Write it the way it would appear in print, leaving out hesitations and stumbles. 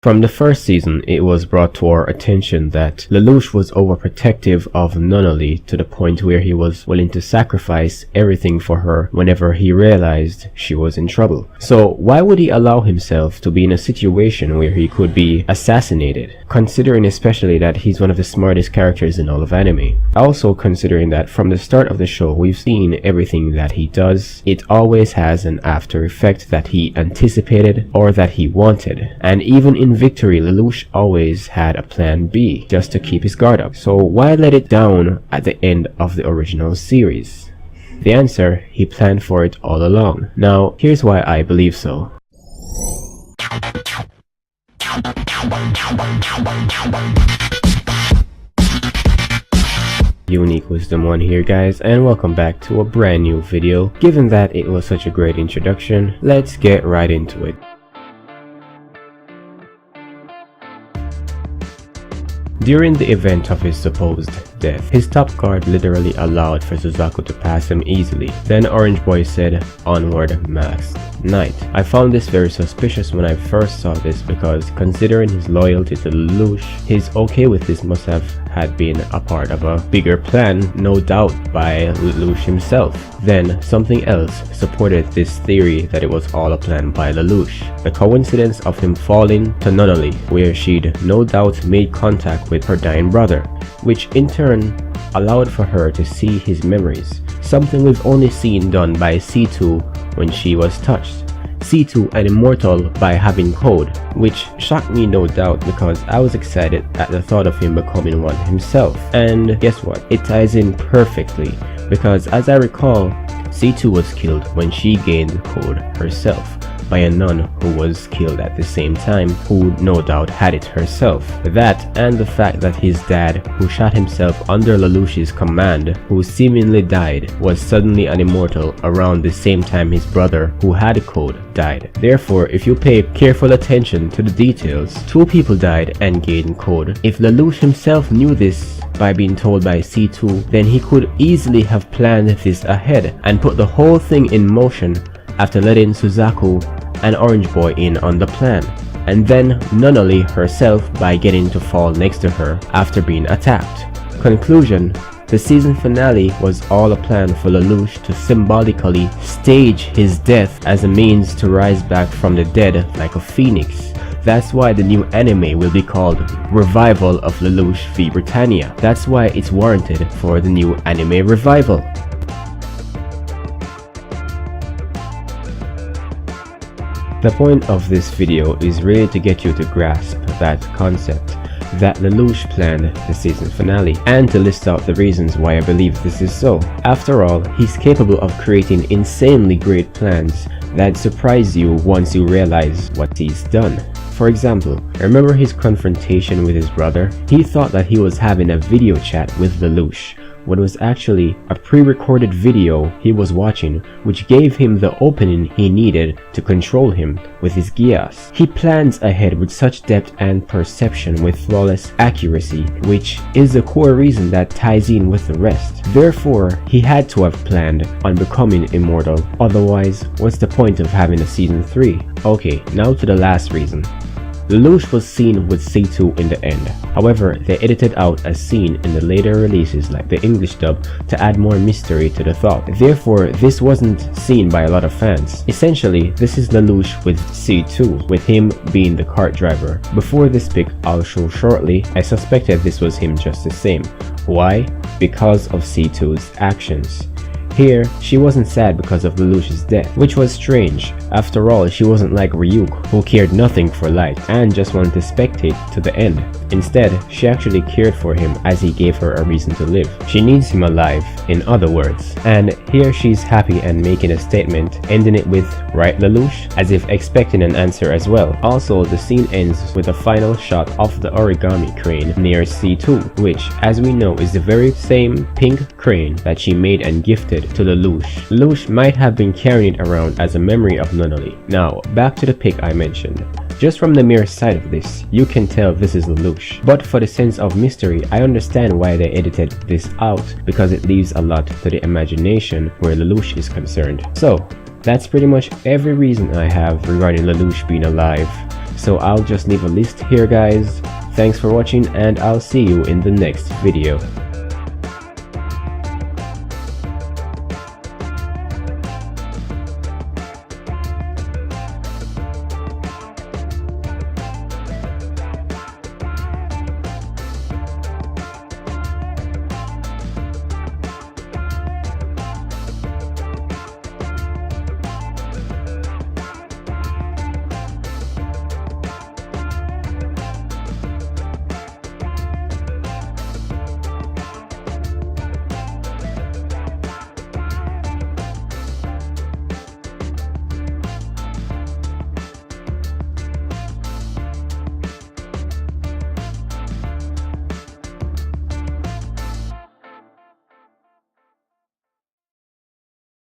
From the first season, it was brought to our attention that Lelouch was overprotective of Nunnally to the point where he was willing to sacrifice everything for her whenever he realized she was in trouble. So why would he allow himself to be in a situation where he could be assassinated? Considering especially that he's one of the smartest characters in all of anime. Also considering that from the start of the show we've seen everything that he does, it always has an after effect that he anticipated or that he wanted. And even in victory, Lelouch always had a plan B just to keep his guard up. So why let it down at the end of the original series? The answer, he planned for it all along. Now, here's why I believe so. Unique Wisdom 1 here, guys, and welcome back to a brand new video. Given that it was such a great introduction, let's get right into it. During the event of his supposed death, his top guard literally allowed for Suzaku to pass him easily. Then Orange Boy said, "Onward, Masked Knight." I found this very suspicious when I first saw this because considering his loyalty to Lelouch, his okay with this must have had been a part of a bigger plan, no doubt by Lelouch himself. Then something else supported this theory that it was all a plan by Lelouch. The coincidence of him falling to Nunnally, where she'd no doubt made contact with her dying brother, which in turn allowed for her to see his memories, something we've only seen done by C2 when she was touched. C2 an immortal by having code, which shocked me no doubt because I was excited at the thought of him becoming one himself. And guess what? It ties in perfectly because as I recall, C2 was killed when she gained code herself by a nun who was killed at the same time, who no doubt had it herself. That and the fact that his dad, who shot himself under Lelouch's command, who seemingly died, was suddenly an immortal around the same time his brother, who had code, died. Therefore, if you pay careful attention to the details, two people died and gained code. If Lelouch himself knew this by being told by C2, then he could easily have planned this ahead and put the whole thing in motion after letting Suzaku and Orange Boy in on the plan, and then Nunnally herself by getting to fall next to her after being attacked. Conclusion: the season finale was all a plan for Lelouch to symbolically stage his death as a means to rise back from the dead like a phoenix. That's why the new anime will be called Revival of Lelouch v Britannia. That's why it's warranted for the new anime revival. The point of this video is really to get you to grasp that concept, that Lelouch planned the season finale, and to list out the reasons why I believe this is so. After all, he's capable of creating insanely great plans that surprise you once you realize what he's done. For example, remember his confrontation with his brother? He thought that he was having a video chat with Lelouch, when it was actually a pre-recorded video he was watching, which gave him the opening he needed to control him with his Geass. He plans ahead with such depth and perception with flawless accuracy, which is the core reason that ties in with the rest. Therefore, he had to have planned on becoming immortal, otherwise what's the point of having a season 3? Okay, now to the last reason. Lelouch was seen with C2 in the end. However, they edited out a scene in the later releases like the English dub to add more mystery to the thought. Therefore, this wasn't seen by a lot of fans. Essentially, this is Lelouch with C2, with him being the cart driver. Before this pic I'll show shortly, I suspected this was him just the same. Why? Because of C2's actions. Here, she wasn't sad because of Lelouch's death, which was strange. After all, she wasn't like Ryuk, who cared nothing for life and just wanted to spectate to the end. Instead, she actually cared for him as he gave her a reason to live. She needs him alive, in other words. And here she's happy and making a statement, ending it with, "Right, Lelouch?" as if expecting an answer as well. Also, the scene ends with a final shot of the origami crane near C2, which, as we know, is the very same pink crane that she made and gifted to Lelouch. Lelouch might have been carrying it around as a memory of Nunnally. Now, back to the pic I mentioned. Just from the mere sight of this, you can tell this is Lelouch. But for the sense of mystery, I understand why they edited this out, because it leaves a lot to the imagination where Lelouch is concerned. So, that's pretty much every reason I have regarding Lelouch being alive. So I'll just leave a list here guys. Thanks for watching and I'll see you in the next video.